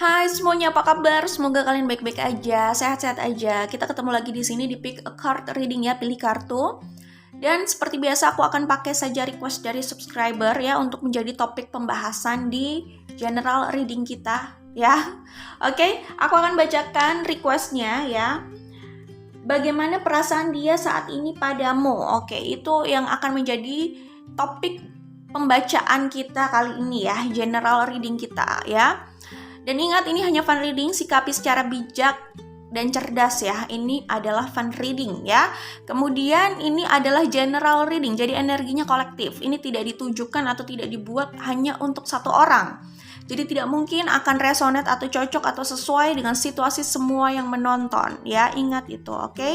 Hai semuanya, apa kabar? Semoga kalian baik-baik aja, sehat-sehat aja. Kita ketemu lagi di sini di Pick a Card Reading ya, pilih kartu. Dan seperti biasa aku akan pakai saja request dari subscriber ya untuk menjadi topik pembahasan di general reading kita ya. Oke, aku akan bacakan requestnya ya. Bagaimana perasaan dia saat ini padamu? Oke, itu yang akan menjadi topik pembacaan kita kali ini ya, general reading kita ya. Dan ingat, ini hanya fun reading, sikapi secara bijak dan cerdas ya. Ini adalah fun reading ya. Kemudian ini adalah general reading, jadi energinya kolektif. Ini tidak ditujukan atau tidak dibuat hanya untuk satu orang. Jadi tidak mungkin akan resonate atau cocok atau sesuai dengan situasi semua yang menonton ya. Ingat itu, oke?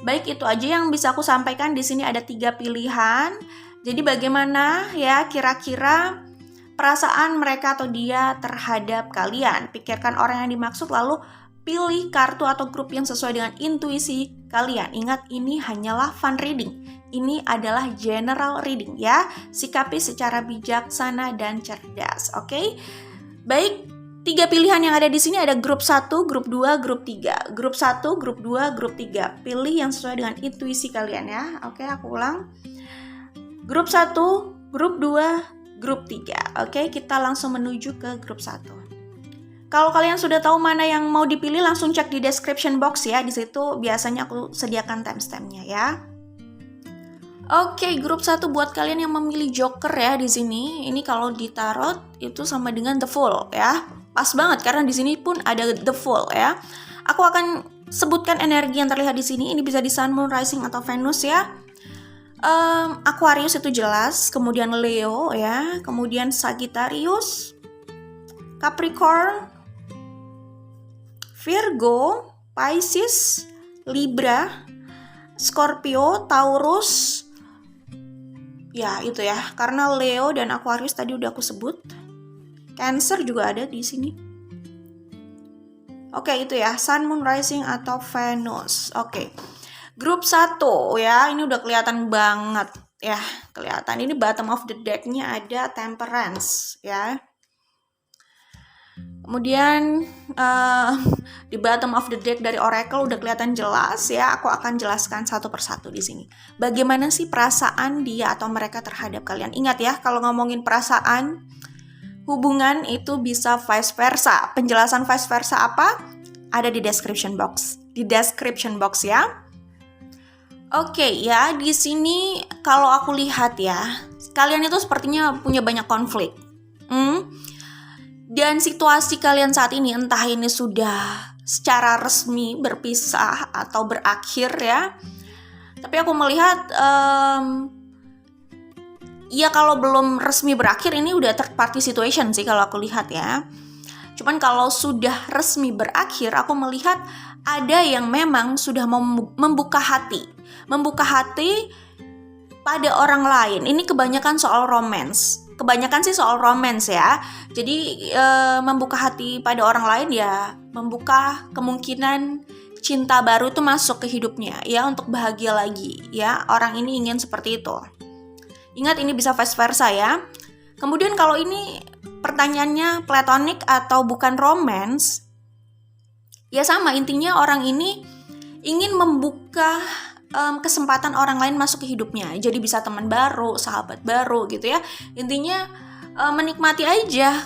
Baik, itu aja yang bisa aku sampaikan. Di sini ada 3 pilihan. Jadi bagaimana ya kira-kira perasaan mereka atau dia terhadap kalian? Pikirkan orang yang dimaksud, lalu pilih kartu atau grup yang sesuai dengan intuisi kalian. Ingat, ini hanyalah fun reading. Ini adalah general reading ya. Sikapi secara bijaksana dan cerdas, oke? Baik, 3 pilihan yang ada di sini ada grup 1, grup 2, grup 3. Grup 1, grup 2, grup 3. Pilih yang sesuai dengan intuisi kalian ya. Oke, aku ulang. Grup 1, grup 2, grup 3. Oke, kita langsung menuju ke grup 1. Kalau kalian sudah tahu mana yang mau dipilih, langsung cek di description box ya. Di situ biasanya aku sediakan timestamp-nya ya. Oke, grup 1 buat kalian yang memilih Joker ya di sini. Ini kalau di tarot itu sama dengan The Fool ya. Pas banget karena di sini pun ada The Fool ya. Aku akan sebutkan energi yang terlihat di sini. Ini bisa di Sun, Moon, Rising atau Venus ya. Aquarius itu jelas, kemudian Leo ya, kemudian Sagittarius, Capricorn, Virgo, Pisces, Libra, Scorpio, Taurus. Ya, itu ya. Karena Leo dan Aquarius tadi udah aku sebut. Cancer juga ada di sini. Oke, itu ya. Sun, Moon, Rising atau Venus. Oke. Grup 1 ya, ini udah kelihatan banget ya, kelihatan. Ini bottom of the deck-nya ada Temperance ya. Kemudian di bottom of the deck dari Oracle udah kelihatan jelas ya. Aku akan jelaskan satu persatu di sini. Bagaimana sih perasaan dia atau mereka terhadap kalian? Ingat ya, kalau ngomongin perasaan, hubungan itu bisa vice versa. Penjelasan vice versa apa? Ada di description box. Di description box ya. Oke ya, di sini kalau aku lihat ya, kalian itu sepertinya punya banyak konflik. Dan situasi kalian saat ini, entah ini sudah secara resmi berpisah atau berakhir ya. Tapi aku melihat, ya kalau belum resmi berakhir ini udah third party situation sih kalau aku lihat ya. Cuman kalau sudah resmi berakhir, aku melihat ada yang memang sudah membuka hati pada orang lain. Ini kebanyakan soal romance. Kebanyakan sih soal romance ya. Jadi membuka hati pada orang lain ya, membuka kemungkinan cinta baru itu masuk ke hidupnya ya, untuk bahagia lagi ya. Orang ini ingin seperti itu. Ingat, ini bisa vice versa ya. Kemudian kalau ini pertanyaannya platonic atau bukan romance, ya sama, intinya orang ini ingin membuka kesempatan orang lain masuk ke hidupnya. Jadi bisa teman baru, sahabat baru gitu ya. Intinya menikmati aja.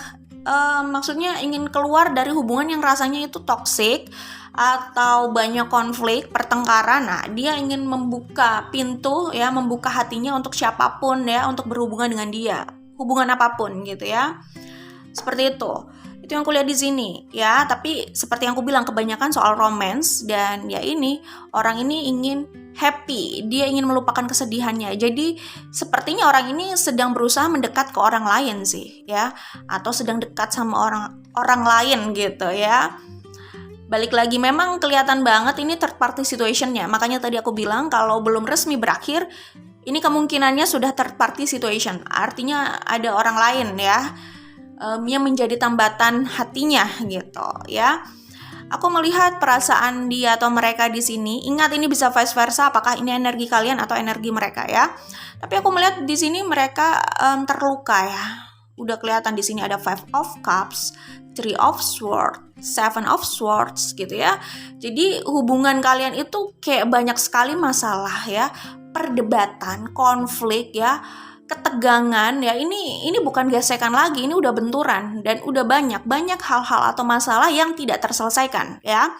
Maksudnya ingin keluar dari hubungan yang rasanya itu toksik atau banyak konflik, pertengkaran. Nah, dia ingin membuka pintu ya, membuka hatinya untuk siapapun ya, untuk berhubungan dengan dia. Hubungan apapun gitu ya. Seperti itu. Itu yang aku lihat di sini ya. Tapi seperti yang aku bilang, kebanyakan soal romance. Dan ya ini, orang ini ingin happy, dia ingin melupakan kesedihannya. Jadi sepertinya orang ini sedang berusaha mendekat ke orang lain sih ya, atau sedang dekat sama orang lain gitu ya. Balik lagi, memang kelihatan banget ini third party situationnya. Makanya tadi aku bilang kalau belum resmi berakhir, ini kemungkinannya sudah third party situation. Artinya ada orang lain ya, yang menjadi tambatan hatinya gitu ya. Aku melihat perasaan dia atau mereka di sini. Ingat, ini bisa vice versa. Apakah ini energi kalian atau energi mereka ya? Tapi aku melihat di sini mereka terluka ya. Udah kelihatan di sini ada 5 of Cups, Three of Swords, Seven of Swords gitu ya. Jadi hubungan kalian itu kayak banyak sekali masalah ya, perdebatan, konflik ya, ketegangan ya. Ini bukan gesekan lagi, ini udah benturan dan udah banyak hal-hal atau masalah yang tidak terselesaikan ya.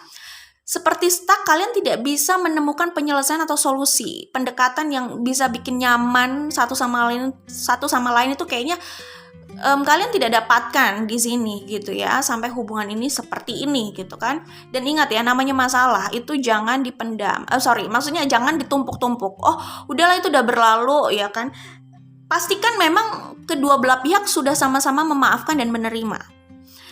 Seperti stuck, kalian tidak bisa menemukan penyelesaian atau solusi. Pendekatan yang bisa bikin nyaman satu sama lain itu kayaknya kalian tidak dapatkan di sini gitu ya, sampai hubungan ini seperti ini gitu kan. Dan ingat ya, namanya masalah itu jangan dipendam. Maksudnya jangan ditumpuk-tumpuk. Oh, udahlah itu udah berlalu ya kan. Pastikan memang kedua belah pihak sudah sama-sama memaafkan dan menerima.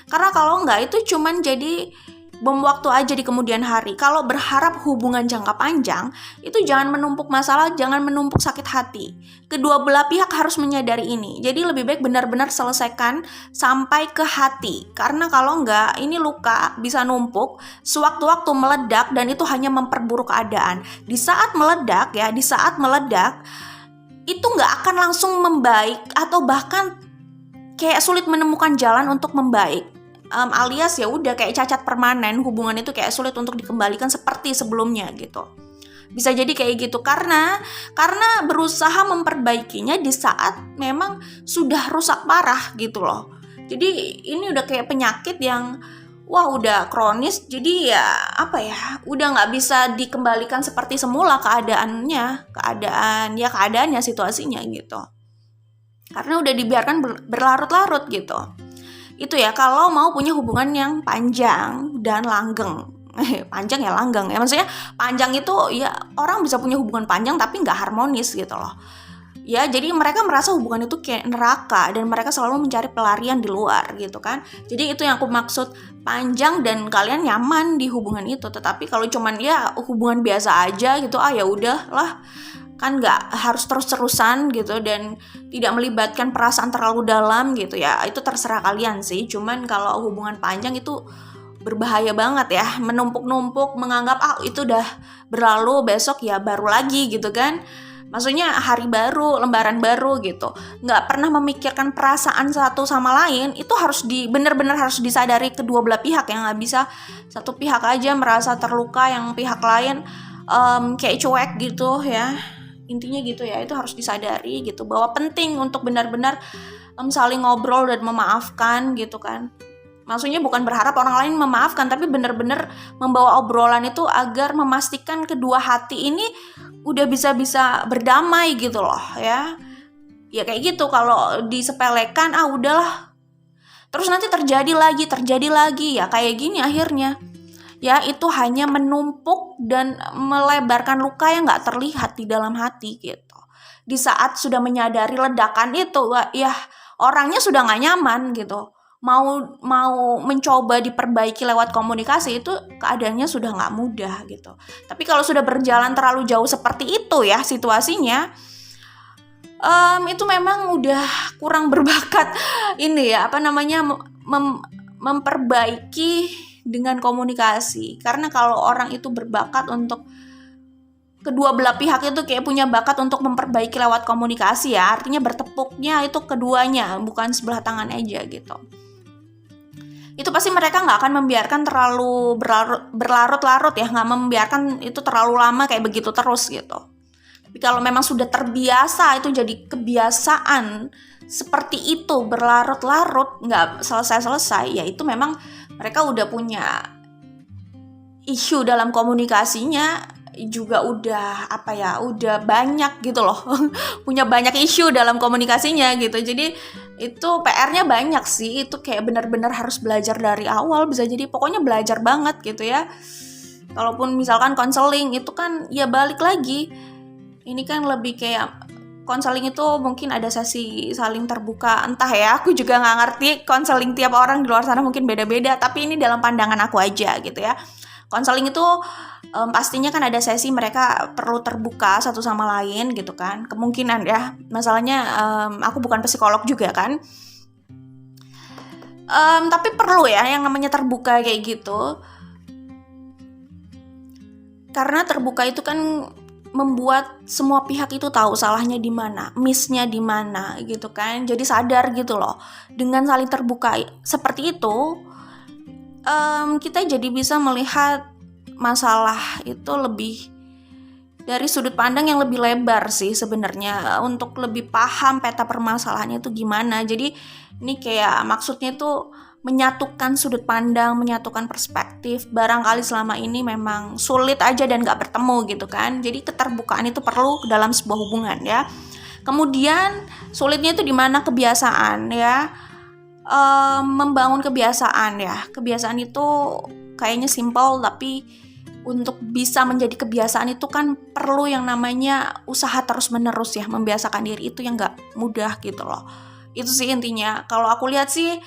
Karena kalau enggak itu cuman jadi bom waktu aja di kemudian hari. Kalau berharap hubungan jangka panjang, itu jangan menumpuk masalah, jangan menumpuk sakit hati. Kedua belah pihak harus menyadari ini. Jadi lebih baik benar-benar selesaikan sampai ke hati. Karena kalau enggak, ini luka bisa numpuk, sewaktu-waktu meledak dan itu hanya memperburuk keadaan. Di saat meledak, itu nggak akan langsung membaik atau bahkan kayak sulit menemukan jalan untuk membaik. Alias ya udah kayak cacat permanen, hubungan itu kayak sulit untuk dikembalikan seperti sebelumnya gitu. Bisa jadi kayak gitu karena berusaha memperbaikinya di saat memang sudah rusak parah gitu loh. Jadi ini udah kayak penyakit yang udah kronis, jadi udah nggak bisa dikembalikan seperti semula keadaannya, situasinya gitu. Karena udah dibiarkan berlarut-larut gitu. Itu ya kalau mau punya hubungan yang panjang dan langgeng. Panjang ya langgeng ya, maksudnya panjang itu ya orang bisa punya hubungan panjang tapi nggak harmonis gitu loh ya. Jadi mereka merasa hubungan itu kayak neraka dan mereka selalu mencari pelarian di luar gitu kan. Jadi itu yang aku maksud panjang dan kalian nyaman di hubungan itu. Tetapi kalau cuman ya hubungan biasa aja gitu, ya udahlah, kan nggak harus terus-terusan gitu dan tidak melibatkan perasaan terlalu dalam gitu ya, itu terserah kalian sih. Cuman kalau hubungan panjang itu berbahaya banget ya, menumpuk-numpuk, menganggap itu udah berlalu, besok ya baru lagi gitu kan. Maksudnya hari baru, lembaran baru gitu. Nggak pernah memikirkan perasaan satu sama lain, itu harus benar-benar harus disadari kedua belah pihak ya. Nggak bisa satu pihak aja merasa terluka, yang pihak lain kayak cuek gitu ya. Intinya gitu ya, itu harus disadari gitu bahwa penting untuk benar-benar saling ngobrol dan memaafkan gitu kan. Maksudnya bukan berharap orang lain memaafkan, tapi benar-benar membawa obrolan itu agar memastikan kedua hati ini udah bisa berdamai gitu loh ya. Ya kayak gitu, kalau disepelekan udahlah. Terus nanti terjadi lagi ya kayak gini akhirnya. Ya itu hanya menumpuk dan melebarkan luka yang gak terlihat di dalam hati gitu. Di saat sudah menyadari ledakan itu, ya orangnya sudah gak nyaman gitu. Mau mencoba diperbaiki lewat komunikasi itu keadaannya sudah gak mudah gitu. Tapi kalau sudah berjalan terlalu jauh seperti itu ya situasinya, itu memang udah kurang berbakat ini ya, memperbaiki dengan komunikasi. Karena kalau orang itu berbakat untuk kedua belah pihak itu kayak punya bakat untuk memperbaiki lewat komunikasi ya, artinya bertepuknya itu keduanya, bukan sebelah tangan aja gitu. Itu pasti mereka nggak akan membiarkan terlalu berlarut-larut ya, nggak membiarkan itu terlalu lama kayak begitu terus gitu. Tapi kalau memang sudah terbiasa, itu jadi kebiasaan seperti itu, berlarut-larut nggak selesai-selesai, ya itu memang mereka udah punya isu dalam komunikasinya juga udah udah banyak gitu loh. Punya banyak isu dalam komunikasinya gitu. Jadi itu PR-nya banyak sih. Itu kayak benar-benar harus belajar dari awal, bisa jadi pokoknya belajar banget gitu ya. Kalaupun misalkan konseling itu kan ya balik lagi. Ini kan lebih kayak konseling itu mungkin ada sesi saling terbuka, entah ya, aku juga nggak ngerti konseling tiap orang di luar sana mungkin beda-beda, tapi ini dalam pandangan aku aja gitu ya. Konseling itu pastinya kan ada sesi mereka perlu terbuka satu sama lain gitu kan, kemungkinan ya. Masalahnya aku bukan psikolog juga kan, tapi perlu ya yang namanya terbuka kayak gitu, karena terbuka itu kan membuat semua pihak itu tahu salahnya di mana, miss-nya di mana gitu kan. Jadi sadar gitu loh. Dengan saling terbuka seperti itu, kita jadi bisa melihat masalah itu lebih dari sudut pandang yang lebih lebar sih sebenarnya, untuk lebih paham peta permasalahannya itu gimana. Jadi ini kayak maksudnya itu menyatukan sudut pandang, menyatukan perspektif. Barangkali selama ini memang sulit aja dan gak bertemu gitu kan. Jadi keterbukaan itu perlu dalam sebuah hubungan ya. Kemudian sulitnya itu di mana? Kebiasaan ya. Membangun kebiasaan ya. Kebiasaan itu kayaknya simple, tapi untuk bisa menjadi kebiasaan itu kan perlu yang namanya usaha terus menerus ya. Membiasakan diri itu yang gak mudah gitu loh. Itu sih intinya. Kalau aku lihat sih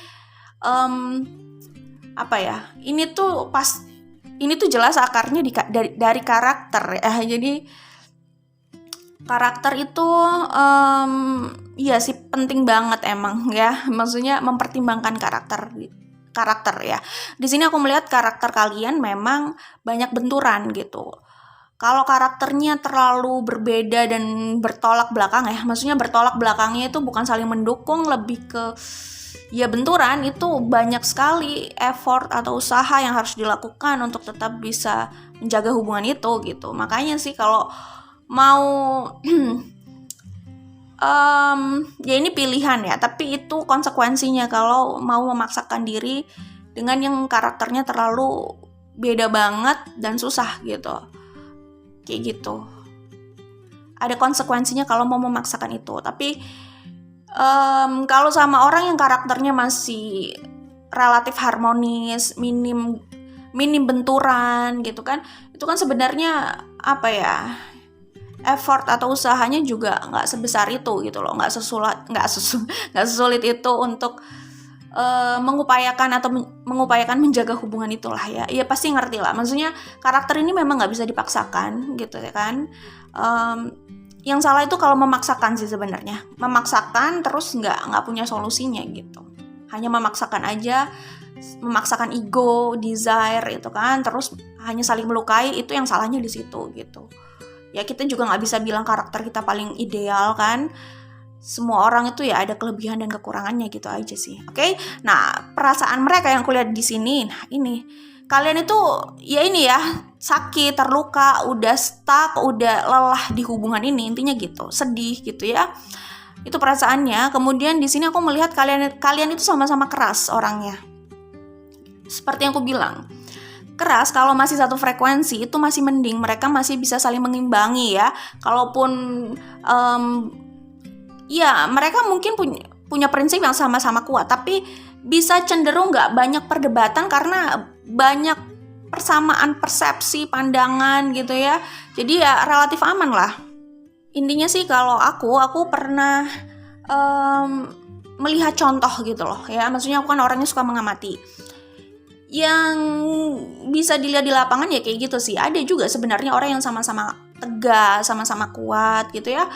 ini tuh jelas akarnya dari karakter ya. Jadi karakter itu iya sih penting banget emang ya. Maksudnya mempertimbangkan karakter ya. Di sini aku melihat karakter kalian memang banyak benturan gitu. Kalau karakternya terlalu berbeda dan bertolak belakang ya, maksudnya bertolak belakangnya itu bukan saling mendukung, lebih ke ya benturan, itu banyak sekali effort atau usaha yang harus dilakukan untuk tetap bisa menjaga hubungan itu gitu. Makanya sih kalau mau ya ini pilihan ya, tapi itu konsekuensinya kalau mau memaksakan diri dengan yang karakternya terlalu beda banget dan susah gitu. Kayak gitu. Ada konsekuensinya kalau mau memaksakan itu. Tapi kalau sama orang yang karakternya masih relatif harmonis, minim benturan gitu kan, itu kan sebenarnya effort atau usahanya juga nggak sebesar itu gitu loh, nggak sesulit itu untuk mengupayakan menjaga hubungan itulah ya. Ya pasti ngerti lah, maksudnya karakter ini memang nggak bisa dipaksakan gitu ya kan. Yang salah itu kalau memaksakan sih sebenarnya, memaksakan terus nggak punya solusinya gitu, hanya memaksakan aja, memaksakan ego, desire itu kan, terus hanya saling melukai. Itu yang salahnya di situ gitu. Ya kita juga nggak bisa bilang karakter kita paling ideal kan. Semua orang itu ya ada kelebihan dan kekurangannya gitu aja sih. Oke? Nah, perasaan mereka yang kulihat di sini, nah ini. Kalian itu ya ini ya, sakit, terluka, udah stuck, udah lelah di hubungan ini, intinya gitu. Sedih gitu ya. Itu perasaannya. Kemudian di sini aku melihat kalian itu sama-sama keras orangnya. Seperti yang aku bilang. Keras kalau masih satu frekuensi itu masih mending, mereka masih bisa saling mengimbangi ya. Kalaupun ya mereka mungkin punya prinsip yang sama-sama kuat, tapi bisa cenderung nggak banyak perdebatan karena banyak persamaan persepsi, pandangan gitu ya. Jadi ya relatif aman lah. Intinya sih kalau aku pernah melihat contoh gitu loh ya. Maksudnya aku kan orangnya suka mengamati. Yang bisa dilihat di lapangan ya kayak gitu sih. Ada juga sebenarnya orang yang sama-sama tegas, sama-sama kuat gitu ya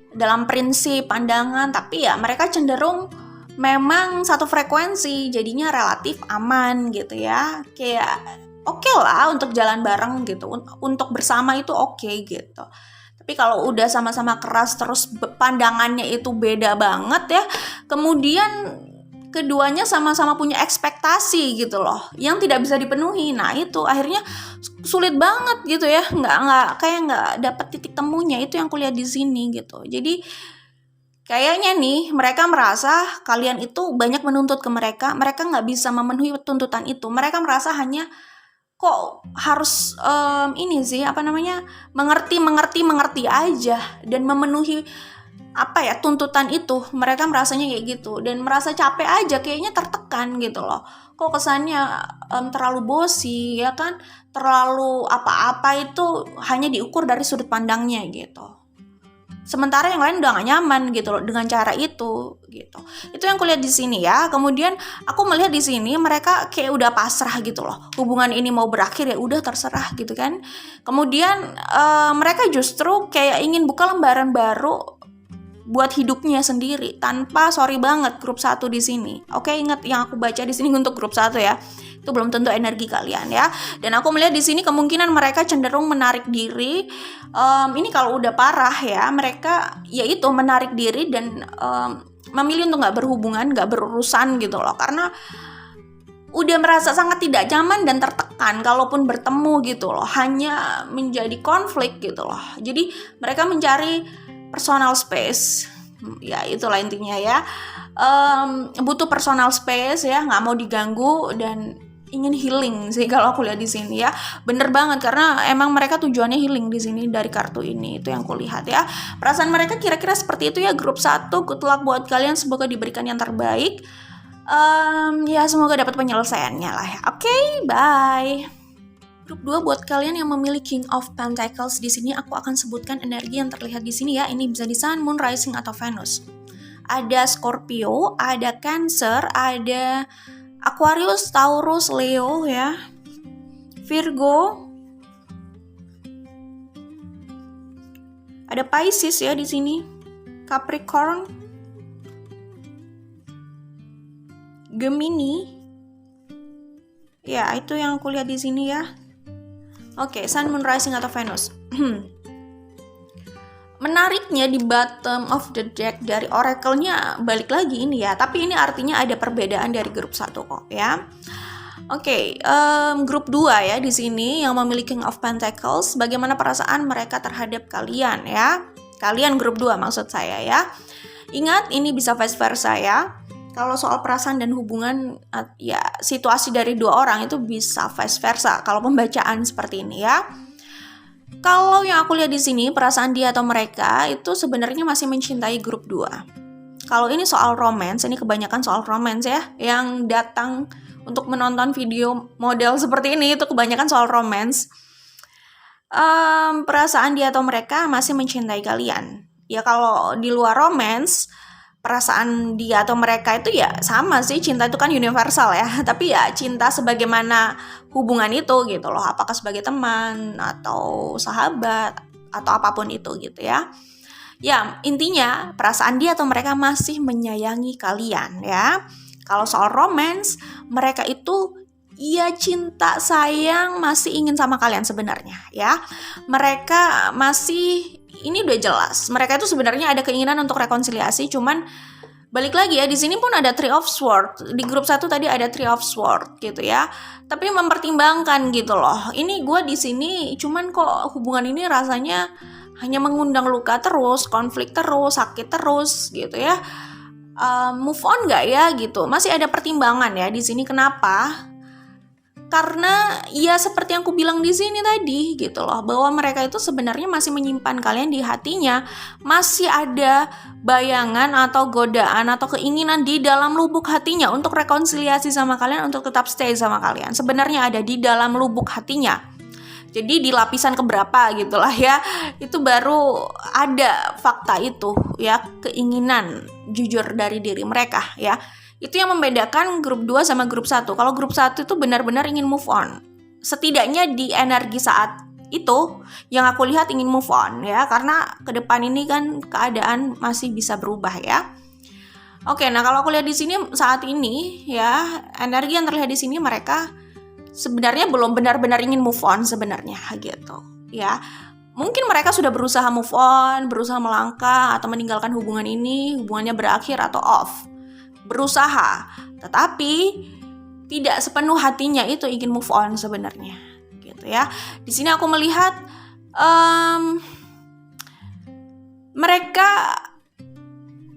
dalam prinsip, pandangan, tapi ya mereka cenderung memang satu frekuensi, jadinya relatif aman gitu ya. Kayak oke lah untuk jalan bareng gitu, untuk bersama itu oke gitu. Tapi kalau udah sama-sama keras terus pandangannya itu beda banget ya, kemudian keduanya sama-sama punya ekspektasi gitu loh yang tidak bisa dipenuhi. Nah itu akhirnya sulit banget gitu ya, nggak dapat titik temunya. Itu yang kulihat di sini gitu. Jadi kayaknya nih mereka merasa kalian itu banyak menuntut ke mereka nggak bisa memenuhi tuntutan itu. Mereka merasa hanya kok harus mengerti aja dan memenuhi tuntutan itu. Mereka merasanya kayak gitu dan merasa capek aja, kayaknya tertekan gitu loh. Kok kesannya terlalu bosi ya kan, terlalu apa-apa itu hanya diukur dari sudut pandangnya gitu. Sementara yang lain udah gak nyaman gitu loh dengan cara itu gitu. Itu yang kulihat di sini ya. Kemudian aku melihat di sini mereka kayak udah pasrah gitu loh. Hubungan ini mau berakhir ya udah terserah gitu kan. Kemudian mereka justru kayak ingin buka lembaran baru buat hidupnya sendiri tanpa sorry banget grup 1 di sini. Oke, ingat yang aku baca di sini untuk grup 1 ya. Itu belum tentu energi kalian ya. Dan aku melihat di sini kemungkinan mereka cenderung menarik diri. Ini kalau udah parah ya, mereka yaitu menarik diri dan memilih untuk nggak berhubungan, nggak berurusan gitu loh. Karena udah merasa sangat tidak nyaman dan tertekan kalaupun bertemu gitu loh, hanya menjadi konflik gitu loh. Jadi mereka mencari personal space, ya itulah intinya ya. Butuh personal space ya, nggak mau diganggu dan ingin healing sih kalau aku lihat di sini ya. Bener banget, karena emang mereka tujuannya healing di sini dari kartu ini, itu yang aku lihat ya. Perasaan mereka kira-kira seperti itu ya. Grup 1, good luck buat kalian, semoga diberikan yang terbaik. Ya semoga dapat penyelesaiannya lah ya. Oke, bye. Grup 2 buat kalian yang memilih King of Pentacles, di sini aku akan sebutkan energi yang terlihat di sini ya. Ini bisa di Sun, Moon, Rising atau Venus. Ada Scorpio, ada Cancer, ada Aquarius, Taurus, Leo ya, Virgo, ada Pisces ya di sini, Capricorn, Gemini, ya itu yang aku lihat di sini ya. Oke, Sun, Moon, Rising atau Venus. Menariknya di bottom of the deck dari oracle-nya balik lagi ini ya, tapi ini artinya ada perbedaan dari grup 1 kok ya. Oke, grup 2 ya di sini yang memiliki King of Pentacles, bagaimana perasaan mereka terhadap kalian ya. Kalian grup 2 maksud saya ya. Ingat, ini bisa vice versa ya. Kalau soal perasaan dan hubungan ya, situasi dari dua orang itu bisa vice versa kalau pembacaan seperti ini ya. Kalau yang aku lihat di sini, perasaan dia atau mereka itu sebenarnya masih mencintai grup 2. Kalau ini soal romance, ini kebanyakan soal romance ya. Yang datang untuk menonton video model seperti ini itu kebanyakan soal romance. Perasaan dia atau mereka masih mencintai kalian. Ya kalau di luar romance, perasaan dia atau mereka itu ya sama sih, cinta itu kan universal ya, tapi ya cinta sebagaimana hubungan itu gitu loh, apakah sebagai teman atau sahabat atau apapun itu gitu ya. Ya intinya perasaan dia atau mereka masih menyayangi kalian ya. Kalau soal romance, mereka itu ya cinta sayang masih ingin sama kalian sebenarnya ya. Mereka masih, ini udah jelas, mereka itu sebenarnya ada keinginan untuk rekonsiliasi, cuman balik lagi ya, di sini pun ada Three of Swords. Di grup 1 tadi ada Three of Swords gitu ya. Tapi mempertimbangkan gitu loh. Ini gue di sini cuman kok hubungan ini rasanya hanya mengundang luka terus, konflik terus, sakit terus gitu ya. Move on nggak ya gitu? Masih ada pertimbangan ya di sini. Kenapa? Karena ya seperti yang aku bilang di sini tadi gitu loh, bahwa mereka itu sebenarnya masih menyimpan kalian di hatinya, masih ada bayangan atau godaan atau keinginan di dalam lubuk hatinya untuk rekonsiliasi sama kalian, untuk tetap stay sama kalian. Sebenarnya ada di dalam lubuk hatinya. Jadi di lapisan keberapa gitulah ya, itu baru ada fakta itu ya, keinginan jujur dari diri mereka ya. Itu yang membedakan grup 2 sama grup 1. Kalau grup 1 itu benar-benar ingin move on. Setidaknya di energi saat itu yang aku lihat ingin move on ya, karena ke depan ini kan keadaan masih bisa berubah ya. Oke, nah kalau aku lihat di sini saat ini ya, energi yang terlihat di sini mereka sebenarnya belum benar-benar ingin move on sebenarnya gitu ya. Mungkin mereka sudah berusaha move on, berusaha melangkah atau meninggalkan hubungan ini, hubungannya berakhir atau off. Berusaha, tetapi tidak sepenuh hatinya itu ingin move on sebenarnya gitu ya. Di sini aku melihat mereka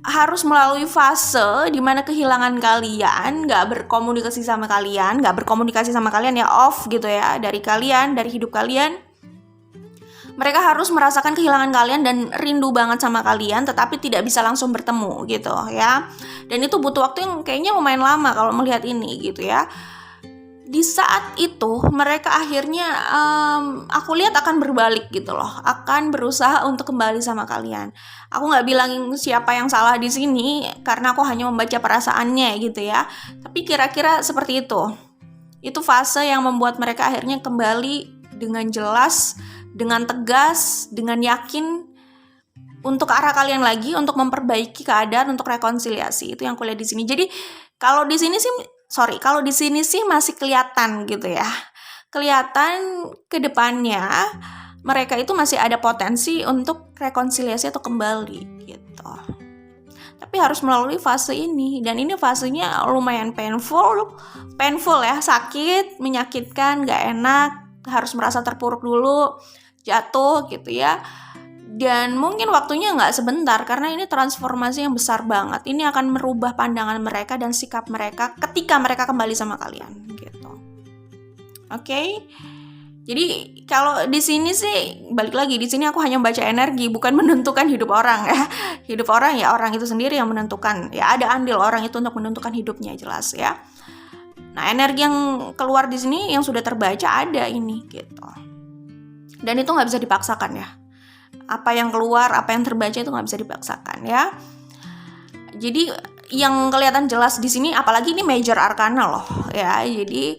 harus melalui fase di mana kehilangan kalian, nggak berkomunikasi sama kalian ya, off gitu ya dari kalian, dari hidup kalian. Mereka harus merasakan kehilangan kalian dan rindu banget sama kalian, tetapi tidak bisa langsung bertemu gitu ya. Dan itu butuh waktu yang kayaknya lumayan lama kalau melihat ini gitu ya. Di saat itu mereka akhirnya aku lihat akan berbalik gitu loh, akan berusaha untuk kembali sama kalian. Aku nggak bilang siapa yang salah di sini karena aku hanya membaca perasaannya gitu ya. Tapi kira-kira seperti itu. Itu fase yang membuat mereka akhirnya kembali dengan jelas, dengan tegas, dengan yakin untuk ke arah kalian lagi, untuk memperbaiki keadaan, untuk rekonsiliasi. Itu yang aku lihat di sini. Jadi kalau di sini sih masih kelihatan gitu ya. Kelihatan ke depannya mereka itu masih ada potensi untuk rekonsiliasi atau kembali gitu. Tapi tapi harus melalui fase ini, dan ini fasenya lumayan painful ya, sakit, menyakitkan, gak enak, harus merasa terpuruk dulu, jatuh gitu ya. Dan mungkin waktunya nggak sebentar, karena ini transformasi yang besar banget. Ini akan merubah pandangan mereka dan sikap mereka ketika mereka kembali sama kalian gitu. Oke? Jadi kalau di sini sih balik lagi, di sini aku hanya membaca energi, bukan menentukan hidup orang ya. Hidup orang ya orang itu sendiri yang menentukan. Ya ada andil orang itu untuk menentukan hidupnya, jelas ya. Nah, energi yang keluar di sini yang sudah terbaca ada ini gitu. Dan itu nggak bisa dipaksakan ya. Apa yang keluar, apa yang terbaca itu nggak bisa dipaksakan ya. Jadi yang kelihatan jelas di sini, apalagi ini major arcana loh ya. Jadi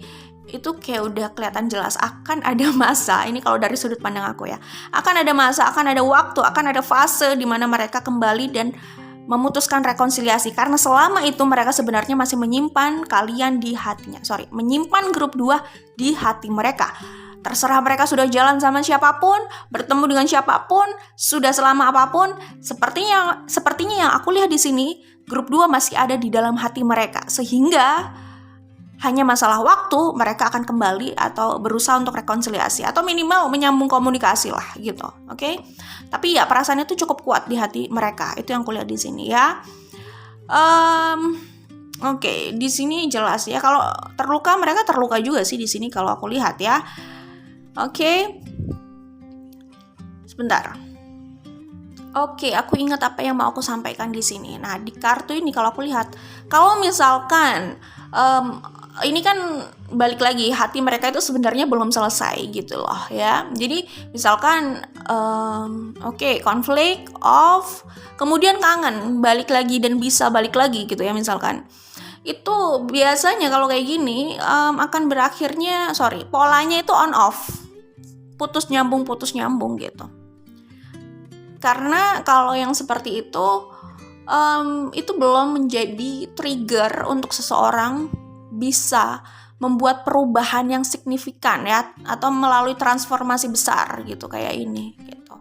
itu kayak udah kelihatan jelas akan ada masa, ini kalau dari sudut pandang aku ya, akan ada masa, akan ada waktu, akan ada fase di mana mereka kembali dan memutuskan rekonsiliasi, karena selama itu mereka sebenarnya masih menyimpan kalian di hatinya, menyimpan grup 2 di hati mereka. Terserah mereka sudah jalan sama siapapun, bertemu dengan siapapun, sudah selama apapun, sepertinya yang aku lihat di sini, grup 2 masih ada di dalam hati mereka, sehingga hanya masalah waktu mereka akan kembali atau berusaha untuk rekonsiliasi atau minimal menyambung komunikasi lah gitu, oke? Tapi ya perasaannya itu cukup kuat di hati mereka, itu yang kulihat di sini ya. Oke, di sini jelas ya, kalau terluka mereka terluka juga sih di sini kalau aku lihat ya. Oke, sebentar. Oke, aku ingat apa yang mau aku sampaikan di sini. Nah, di kartu ini kalau aku lihat, kalau misalkan ini kan balik lagi, hati mereka itu sebenarnya belum selesai gitu loh ya. Jadi misalkan konflik off, kemudian kangen, balik lagi dan bisa balik lagi gitu ya misalkan. Itu biasanya kalau kayak gini akan berakhirnya, polanya itu on off, putus nyambung gitu. Karena kalau yang seperti itu belum menjadi trigger untuk seseorang bisa membuat perubahan yang signifikan ya, atau melalui transformasi besar gitu kayak ini gitu.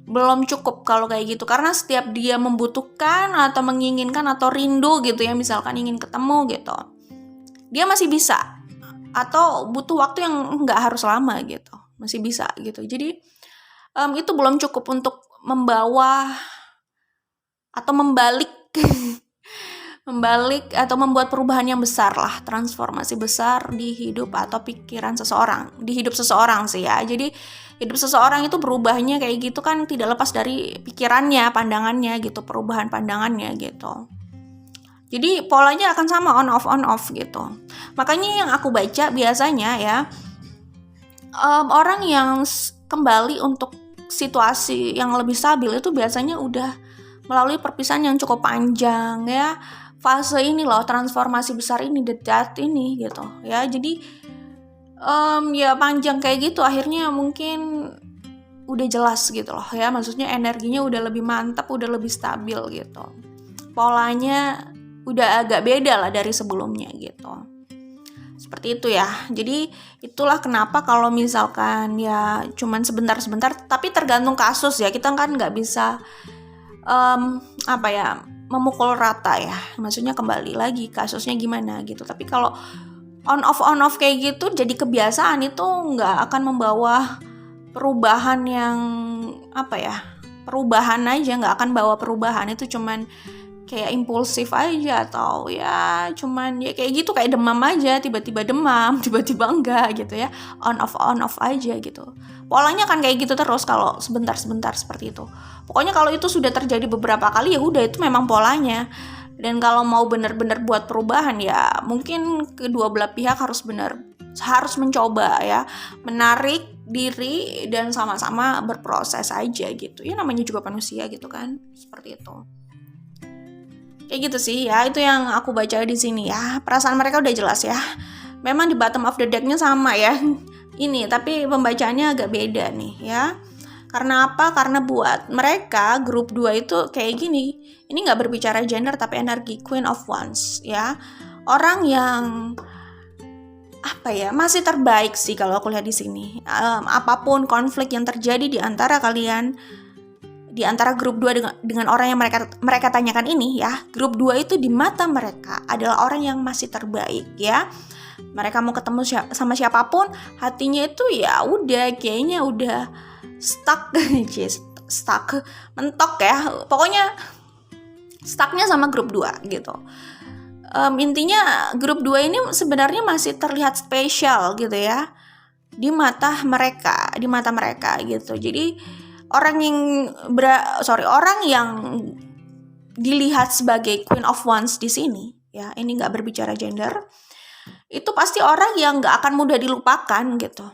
Belum cukup kalau kayak gitu, karena setiap dia membutuhkan atau menginginkan atau rindu gitu ya, misalkan ingin ketemu gitu, dia masih bisa, atau butuh waktu yang nggak harus lama gitu, masih bisa gitu. Jadi itu belum cukup untuk membawa atau membalik atau membuat perubahan yang besar lah, transformasi besar di hidup atau pikiran seseorang, di hidup seseorang sih ya. Jadi hidup seseorang itu berubahnya kayak gitu kan tidak lepas dari pikirannya, pandangannya gitu, perubahan pandangannya gitu. Jadi polanya akan sama, on off gitu. Makanya yang aku baca biasanya ya, orang yang kembali untuk situasi yang lebih stabil itu biasanya udah melalui perpisahan yang cukup panjang ya, fase ini loh, transformasi besar ini, death ini gitu ya. Jadi ya panjang kayak gitu, akhirnya mungkin udah jelas gitu loh ya, maksudnya energinya udah lebih mantap, udah lebih stabil gitu, polanya udah agak beda lah dari sebelumnya gitu. Seperti itu ya. Jadi itulah kenapa kalau misalkan ya cuman sebentar-sebentar, tapi tergantung kasus ya, kita kan nggak bisa memukul rata ya, maksudnya kembali lagi kasusnya gimana gitu. Tapi kalau on off kayak gitu jadi kebiasaan, itu nggak akan membawa perubahan yang perubahan aja, nggak akan bawa perubahan. Itu cuman kayak impulsif aja, atau ya cuman ya kayak gitu, kayak demam aja, tiba-tiba demam, tiba-tiba enggak gitu ya, on off aja gitu. Polanya kan kayak gitu terus kalau sebentar-sebentar seperti itu. Pokoknya kalau itu sudah terjadi beberapa kali ya udah, itu memang polanya. Dan kalau mau benar-benar buat perubahan ya mungkin kedua belah pihak harus mencoba ya, menarik diri dan sama-sama berproses aja gitu. Ya namanya juga manusia gitu kan, seperti itu. Kayak gitu sih ya, itu yang aku baca di sini ya. Perasaan mereka udah jelas ya. Memang di bottom of the deck-nya sama ya ini, tapi pembacaannya agak beda nih ya. Karena apa? Karena buat mereka grup 2 itu kayak gini. Ini gak berbicara gender tapi energi Queen of Wands ya. Orang yang masih terbaik sih kalau aku lihat di sini. Apapun konflik yang terjadi di antara kalian, di antara grup 2 dengan orang yang mereka tanyakan ini ya, grup 2 itu di mata mereka adalah orang yang masih terbaik ya. Mereka mau ketemu sama siapapun, hatinya itu ya udah kayaknya udah stuck mentok ya. Pokoknya stucknya sama grup 2 gitu. Intinya grup 2 ini sebenarnya masih terlihat spesial gitu ya di mata mereka gitu. Jadi orang yang dilihat sebagai Queen of Wands di sini ya, ini nggak berbicara gender, itu pasti orang yang nggak akan mudah dilupakan gitu.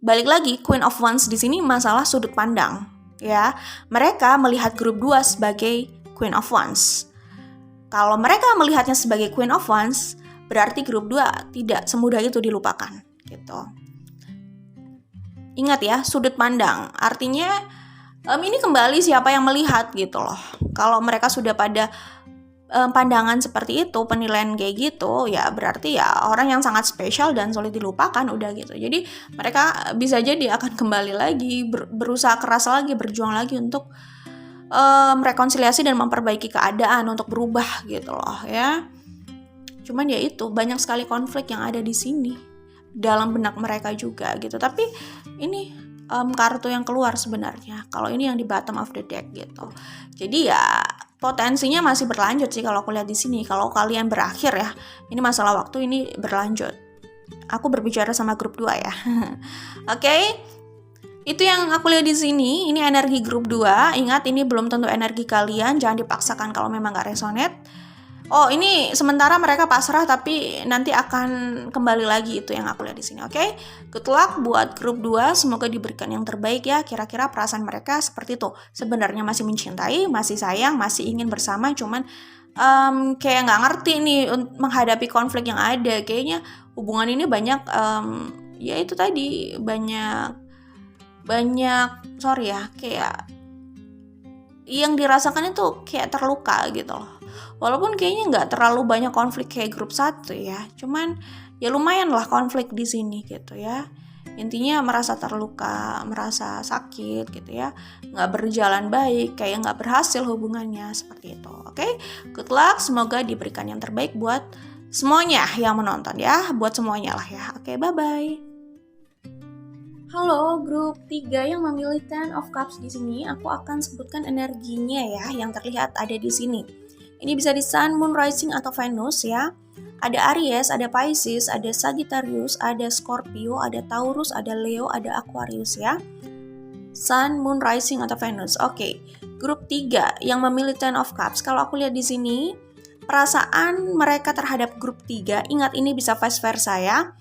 Balik lagi, Queen of Wands di sini masalah sudut pandang ya. Mereka melihat grup 2 sebagai Queen of Wands. Kalau mereka melihatnya sebagai Queen of Wands, berarti grup 2 tidak semudah itu dilupakan gitu. Ingat ya, sudut pandang. Artinya ini kembali siapa yang melihat gitu loh. Kalau mereka sudah pada pandangan seperti itu, penilaian kayak gitu, ya berarti ya orang yang sangat spesial dan sulit dilupakan udah gitu. Jadi mereka bisa jadi akan kembali lagi, berusaha keras lagi, berjuang lagi untuk merekonsiliasi dan memperbaiki keadaan, untuk berubah gitu loh ya. Cuman ya itu, banyak sekali konflik yang ada di sini dalam benak mereka juga gitu. Tapi ini kartu yang keluar sebenarnya. Kalau ini yang di bottom of the deck gitu. Jadi ya potensinya masih berlanjut sih kalau aku lihat di sini. Kalau kalian berakhir ya, ini masalah waktu, ini berlanjut. Aku berbicara sama grup 2 ya. Oke. Itu yang aku lihat di sini. Ini energi grup 2. Ingat, ini belum tentu energi kalian. Jangan dipaksakan kalau memang gak resonate. Oh, ini sementara mereka pasrah tapi nanti akan kembali lagi, itu yang aku lihat di sini. Oke? Good luck buat grup 2. Semoga diberikan yang terbaik ya. Kira-kira perasaan mereka seperti itu. Sebenarnya masih mencintai, masih sayang, masih ingin bersama, cuman kayak nggak ngerti nih menghadapi konflik yang ada. Kayaknya hubungan ini banyak ya itu tadi banyak sorry ya, kayak yang dirasakan itu kayak terluka gitu loh. Walaupun kayaknya nggak terlalu banyak konflik kayak grup 1 ya, cuman ya lumayan lah konflik di sini gitu ya. Intinya merasa terluka, merasa sakit gitu ya, nggak berjalan baik, kayak nggak berhasil hubungannya seperti itu. Oke, good luck, semoga diberikan yang terbaik buat semuanya yang menonton ya, buat semuanya lah ya. Oke, bye-bye. Halo grup 3 yang memilih Ten of Cups di sini, aku akan sebutkan energinya ya yang terlihat ada di sini. Ini bisa di Sun, Moon, Rising atau Venus ya. Ada Aries, ada Pisces, ada Sagittarius, ada Scorpio, ada Taurus, ada Leo, ada Aquarius ya. Sun, Moon, Rising atau Venus. Oke. Grup 3 yang memilih Ten of Cups. Kalau aku lihat di sini, perasaan mereka terhadap grup 3, ingat ini bisa vice versa ya.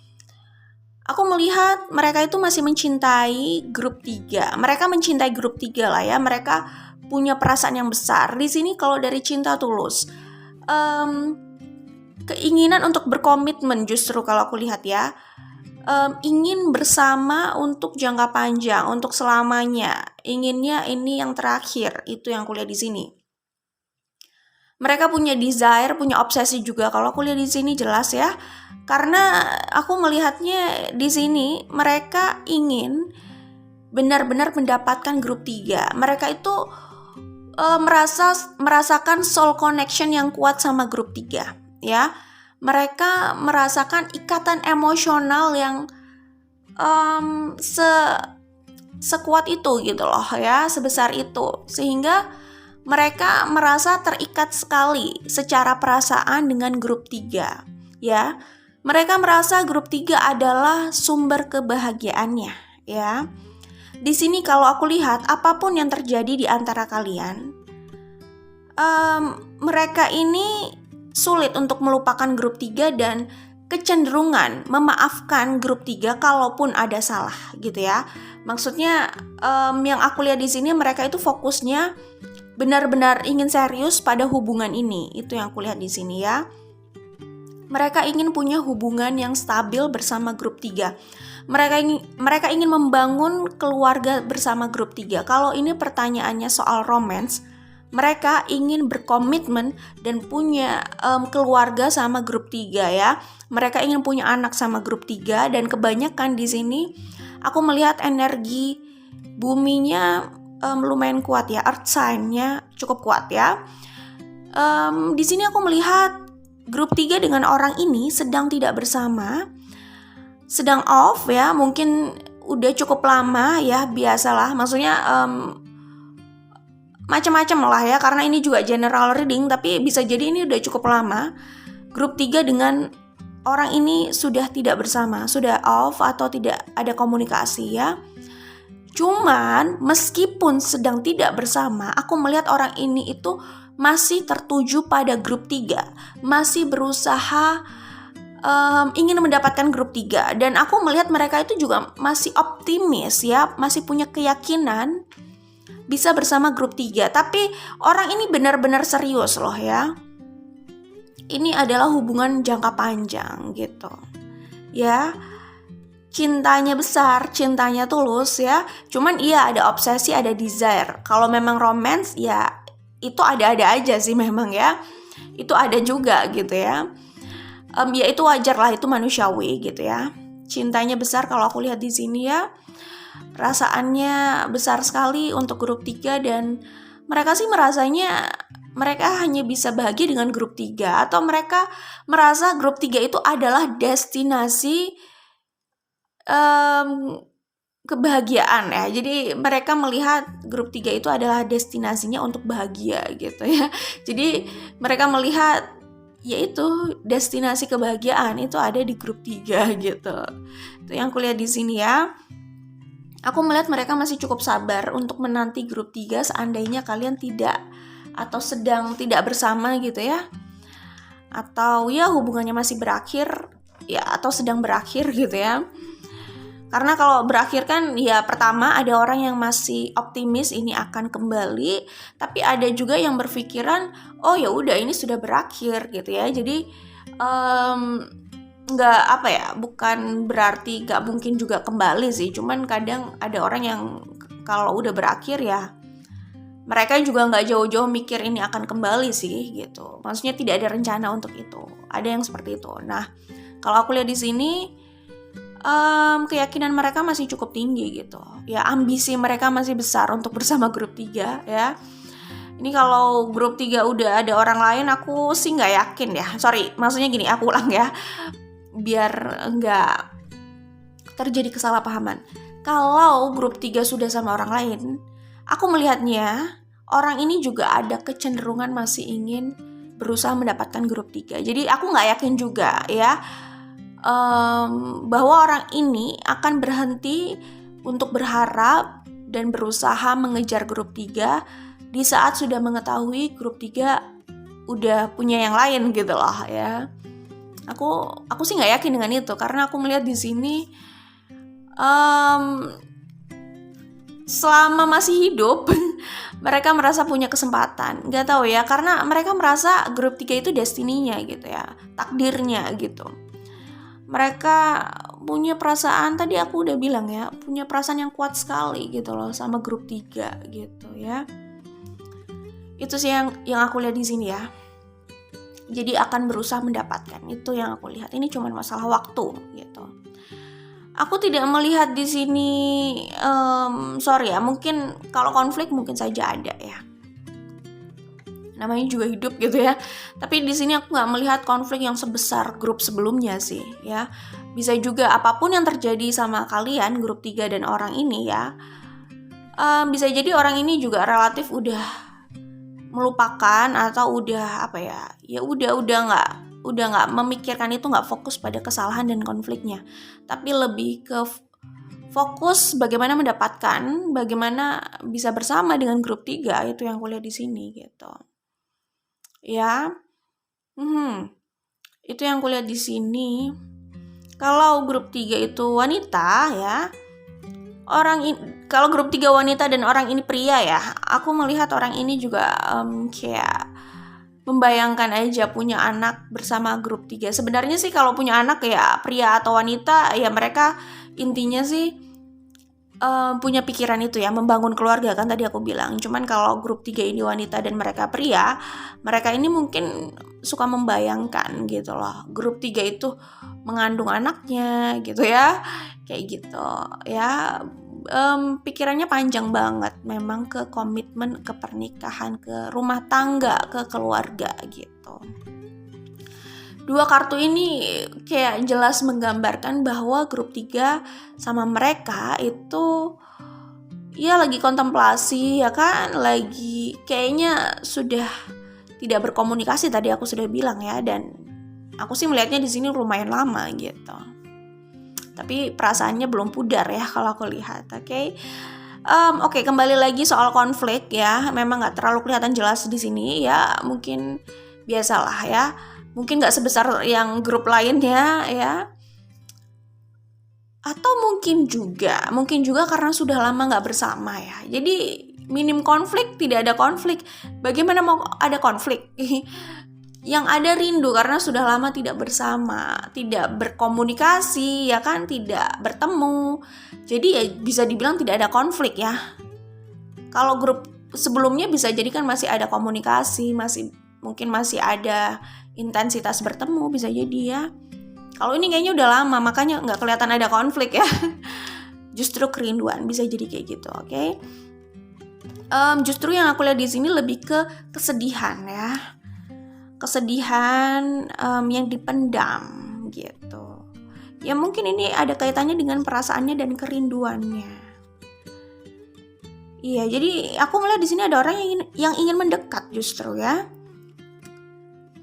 Aku melihat mereka itu masih mencintai grup 3. Mereka mencintai grup 3 lah ya. Mereka punya perasaan yang besar. Di sini kalau dari cinta tulus, keinginan untuk berkomitmen justru kalau aku lihat ya. Ingin bersama untuk jangka panjang, untuk selamanya. Inginnya ini yang terakhir, itu yang aku lihat di sini. Mereka punya desire, punya obsesi juga. Kalau aku lihat di sini jelas ya. Karena aku melihatnya di sini mereka ingin benar-benar mendapatkan grup 3. Mereka itu merasakan soul connection yang kuat sama grup 3 ya. Mereka merasakan ikatan emosional yang sekuat itu gitu loh ya, sebesar itu, sehingga mereka merasa terikat sekali secara perasaan dengan grup 3 ya. Mereka merasa grup 3 adalah sumber kebahagiaannya ya. Di sini kalau aku lihat apapun yang terjadi di antara kalian, mereka ini sulit untuk melupakan grup 3 dan kecenderungan memaafkan grup 3 kalaupun ada salah gitu ya. Maksudnya yang aku lihat di sini mereka itu fokusnya benar-benar ingin serius pada hubungan ini. Itu yang aku lihat di sini ya. Mereka ingin punya hubungan yang stabil bersama grup 3. Mereka ingin membangun keluarga bersama grup 3. Kalau ini pertanyaannya soal romance, mereka ingin berkomitmen dan punya keluarga sama grup 3 ya. Mereka ingin punya anak sama grup 3 dan kebanyakan di sini aku melihat energi buminya lumayan kuat ya, earth sign-nya cukup kuat ya. Di sini aku melihat grup 3 dengan orang ini sedang tidak bersama, sedang off ya, mungkin udah cukup lama ya, biasalah, maksudnya macam-macam lah ya, karena ini juga general reading, tapi bisa jadi ini udah cukup lama. Grup 3 dengan orang ini sudah tidak bersama, sudah off atau tidak ada komunikasi ya. Cuman meskipun sedang tidak bersama, aku melihat orang ini itu masih tertuju pada grup 3, masih berusaha ingin mendapatkan grup 3, dan aku melihat mereka itu juga masih optimis ya, masih punya keyakinan bisa bersama grup 3. Tapi orang ini benar-benar serius loh ya. Ini adalah hubungan jangka panjang gitu ya. Cintanya besar, cintanya tulus ya. Cuman iya ada obsesi, ada desire. Kalau memang romance ya itu ada-ada aja sih memang ya. Itu ada juga gitu ya. Ya itu wajar lah, itu manusiawi gitu ya. Cintanya besar kalau aku lihat di sini ya. Perasaannya besar sekali untuk grup 3, dan mereka sih merasanya mereka hanya bisa bahagia dengan grup 3, atau mereka merasa grup 3 itu adalah destinasi kebahagiaan ya. Jadi mereka melihat grup 3 itu adalah destinasinya untuk bahagia gitu ya. Jadi mereka melihat yaitu destinasi kebahagiaan itu ada di grup 3 gitu. Itu yang kulihat di sini ya. Aku melihat mereka masih cukup sabar untuk menanti grup 3 seandainya kalian tidak atau sedang tidak bersama gitu ya. Atau ya hubungannya masih berakhir ya, atau sedang berakhir gitu ya. Karena kalau berakhir kan ya, pertama ada orang yang masih optimis ini akan kembali, tapi ada juga yang berpikiran oh ya udah ini sudah berakhir gitu ya. Jadi nggak apa ya, bukan berarti nggak mungkin juga kembali sih. Cuman kadang ada orang yang kalau udah berakhir ya mereka juga nggak jauh-jauh mikir ini akan kembali sih gitu. Maksudnya tidak ada rencana untuk itu. Ada yang seperti itu. Nah, kalau aku lihat di sini keyakinan mereka masih cukup tinggi gitu. Ya ambisi mereka masih besar untuk bersama grup 3 ya. Ini kalau grup 3 udah ada orang lain, aku sih nggak yakin ya. Sorry, maksudnya gini, aku ulang ya. Biar nggak terjadi kesalahpahaman. Kalau grup 3 sudah sama orang lain, aku melihatnya orang ini juga ada kecenderungan masih ingin berusaha mendapatkan grup 3. Jadi aku nggak yakin juga ya bahwa orang ini akan berhenti untuk berharap dan berusaha mengejar grup 3 di saat sudah mengetahui grup 3 udah punya yang lain gitu loh ya. Aku sih nggak yakin dengan itu, karena aku melihat di sini selama masih hidup mereka merasa punya kesempatan. Nggak tahu ya, karena mereka merasa grup 3 itu destininya gitu ya, takdirnya gitu. Mereka punya perasaan, tadi aku udah bilang ya, punya perasaan yang kuat sekali gitu loh sama grup 3 gitu ya. Itu sih yang aku lihat di sini ya. Jadi akan berusaha mendapatkan, itu yang aku lihat. Ini cuma masalah waktu gitu. Aku tidak melihat di sini sorry ya, mungkin kalau konflik mungkin saja ada ya. Namanya juga hidup gitu ya. Tapi di sini aku nggak melihat konflik yang sebesar grup sebelumnya sih ya. Bisa juga apapun yang terjadi sama kalian grup 3 dan orang ini ya, bisa jadi orang ini juga relatif udah melupakan atau udah apa ya, ya udah nggak memikirkan itu, nggak fokus pada kesalahan dan konfliknya, tapi lebih ke fokus bagaimana mendapatkan, bagaimana bisa bersama dengan grup 3. Itu yang kulihat di sini gitu ya. Itu yang kulihat di sini. Kalau grup 3 itu wanita ya, kalau grup 3 wanita dan orang ini pria ya, aku melihat orang ini juga kayak membayangkan aja punya anak bersama grup 3. Sebenarnya sih kalau punya anak ya pria atau wanita ya, mereka intinya sih punya pikiran itu ya, membangun keluarga kan tadi aku bilang. Cuman kalau grup 3 ini wanita dan mereka pria, mereka ini mungkin suka membayangkan gitu loh, grup 3 itu mengandung anaknya gitu ya, kayak gitu ya, pikirannya panjang banget memang ke komitmen, ke pernikahan, ke rumah tangga, ke keluarga gitu. Dua kartu ini kayak jelas menggambarkan bahwa grup 3 sama mereka itu ya lagi kontemplasi ya kan, lagi kayaknya sudah tidak berkomunikasi, tadi aku sudah bilang ya, dan aku sih melihatnya di sini lumayan lama gitu. Tapi perasaannya belum pudar ya kalau aku lihat, oke. Oke, kembali lagi soal konflik ya. Memang nggak terlalu kelihatan jelas di sini ya, mungkin biasalah ya. Mungkin nggak sebesar yang grup lainnya ya. Atau mungkin juga karena sudah lama nggak bersama ya. Jadi minim konflik, tidak ada konflik. Bagaimana mau ada konflik? Yang ada rindu karena sudah lama tidak bersama, tidak berkomunikasi ya kan, tidak bertemu. Jadi ya bisa dibilang tidak ada konflik ya. Kalau grup sebelumnya bisa jadi kan masih ada komunikasi, mungkin masih ada intensitas bertemu, bisa jadi ya. Kalau ini kayaknya udah lama, makanya nggak kelihatan ada konflik ya. Justru kerinduan, bisa jadi kayak gitu, oke? Justru yang aku lihat di sini lebih ke kesedihan ya, kesedihan yang dipendam gitu. Ya mungkin ini ada kaitannya dengan perasaannya dan kerinduannya. Iya, jadi aku melihat di sini ada orang yang ingin mendekat justru ya.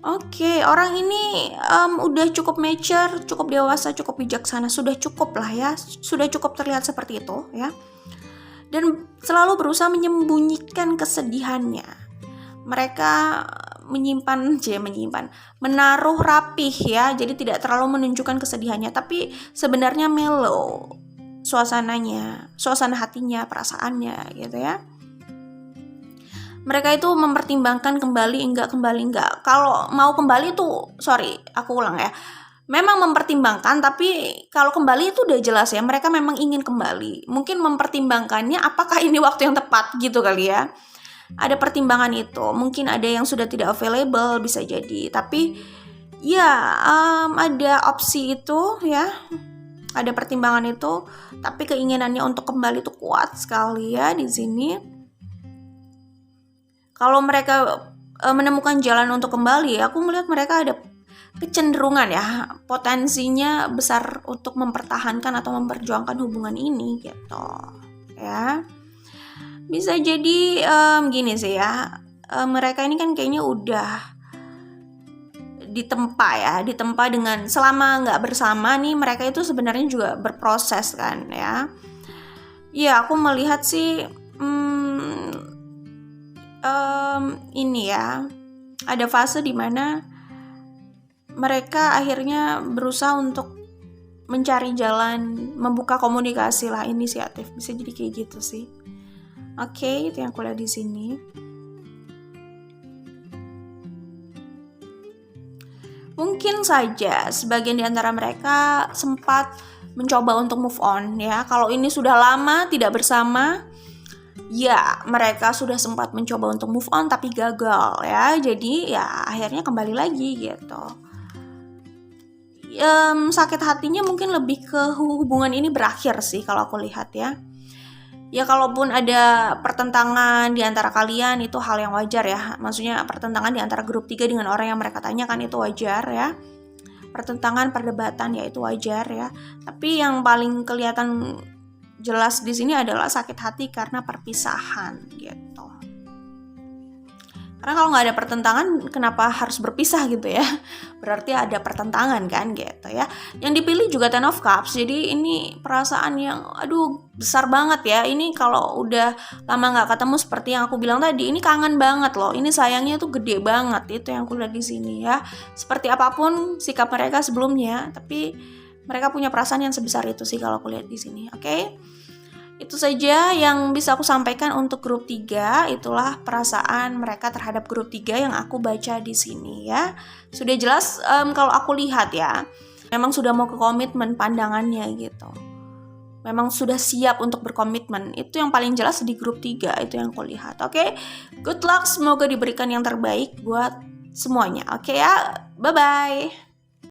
Oke, orang ini udah cukup mature, cukup dewasa, cukup bijaksana, sudah cukup lah ya, sudah cukup terlihat seperti itu ya. Dan selalu berusaha menyembunyikan kesedihannya. Mereka menaruh rapih ya, jadi tidak terlalu menunjukkan kesedihannya, tapi sebenarnya mellow suasananya, suasana hatinya, perasaannya gitu ya. Mereka itu mempertimbangkan kembali enggak. Kalau mau kembali itu, aku ulang ya. Memang mempertimbangkan, tapi kalau kembali itu udah jelas ya, mereka memang ingin kembali. Mungkin mempertimbangkannya apakah ini waktu yang tepat gitu kali ya. Ada pertimbangan itu, mungkin ada yang sudah tidak available, bisa jadi. Tapi ya ada opsi itu ya, ada pertimbangan itu. Tapi keinginannya untuk kembali itu kuat sekali ya di sini. Kalau mereka menemukan jalan untuk kembali, aku melihat mereka ada kecenderungan ya, potensinya besar untuk mempertahankan atau memperjuangkan hubungan ini gitu ya. Bisa jadi gini sih ya, mereka ini kan kayaknya udah ditempa dengan selama nggak bersama nih, mereka itu sebenarnya juga berproses kan ya. Ya aku melihat sih ini ya, ada fase dimana mereka akhirnya berusaha untuk mencari jalan, membuka komunikasi lah, inisiatif, bisa jadi kayak gitu sih. Oke, itu yang aku lihat di sini. Mungkin saja sebagian di antara mereka sempat mencoba untuk move on ya. Kalau ini sudah lama tidak bersama, ya mereka sudah sempat mencoba untuk move on tapi gagal ya. Jadi ya akhirnya kembali lagi gitu. Sakit hatinya mungkin lebih ke hubungan ini berakhir sih kalau aku lihat ya. Ya kalaupun ada pertentangan di antara kalian itu hal yang wajar ya. Maksudnya pertentangan di antara grup 3 dengan orang yang mereka tanyakan itu wajar ya. Pertentangan, perdebatan ya itu wajar ya. Tapi yang paling kelihatan jelas di sini adalah sakit hati karena perpisahan gitu. Karena kalau nggak ada pertentangan, kenapa harus berpisah gitu ya? Berarti ada pertentangan kan gitu ya. Yang dipilih juga Ten of Cups, jadi ini perasaan yang besar banget ya. Ini kalau udah lama nggak ketemu seperti yang aku bilang tadi, ini kangen banget loh. Ini sayangnya tuh gede banget, itu yang aku lihat di sini ya. Seperti apapun sikap mereka sebelumnya, tapi mereka punya perasaan yang sebesar itu sih kalau aku lihat di sini. Oke? Itu saja yang bisa aku sampaikan untuk grup 3. Itulah perasaan mereka terhadap grup 3 yang aku baca di sini ya. Sudah jelas kalau aku lihat ya, memang sudah mau ke komitmen pandangannya gitu. Memang sudah siap untuk berkomitmen. Itu yang paling jelas di grup 3, itu yang aku lihat. Oke? Good luck, semoga diberikan yang terbaik buat semuanya. Oke ya? Bye-bye.